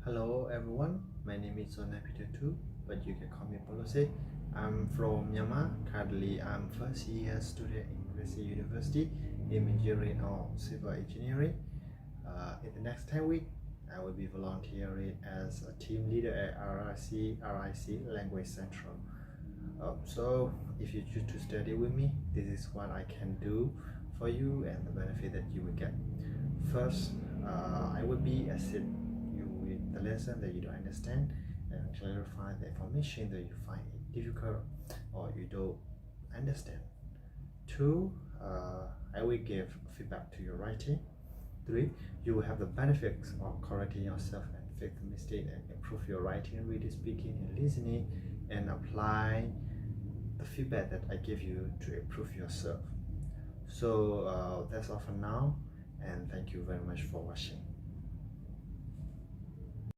Hello everyone, my name is Peter, but you can call me Polose. I'm from Myanmar. Currently, I'm first year student in Rangsit University in engineering or civil engineering. In the next 10 weeks, I will be volunteering as a team leader at RIC Language Central. So if you choose to study with me, this is what I can do for you and the benefit that you will get. First, I will be assist you with the lesson that you don't understand and clarify the information that you find it difficult or you don't understand. Two, I will give feedback to your writing. Three, you will have the benefits of correcting yourself and fix the mistake and improve your writing, reading, speaking, and listening, and apply the feedback that I give you to improve yourself. So that's all for now, and thank you very much for watching.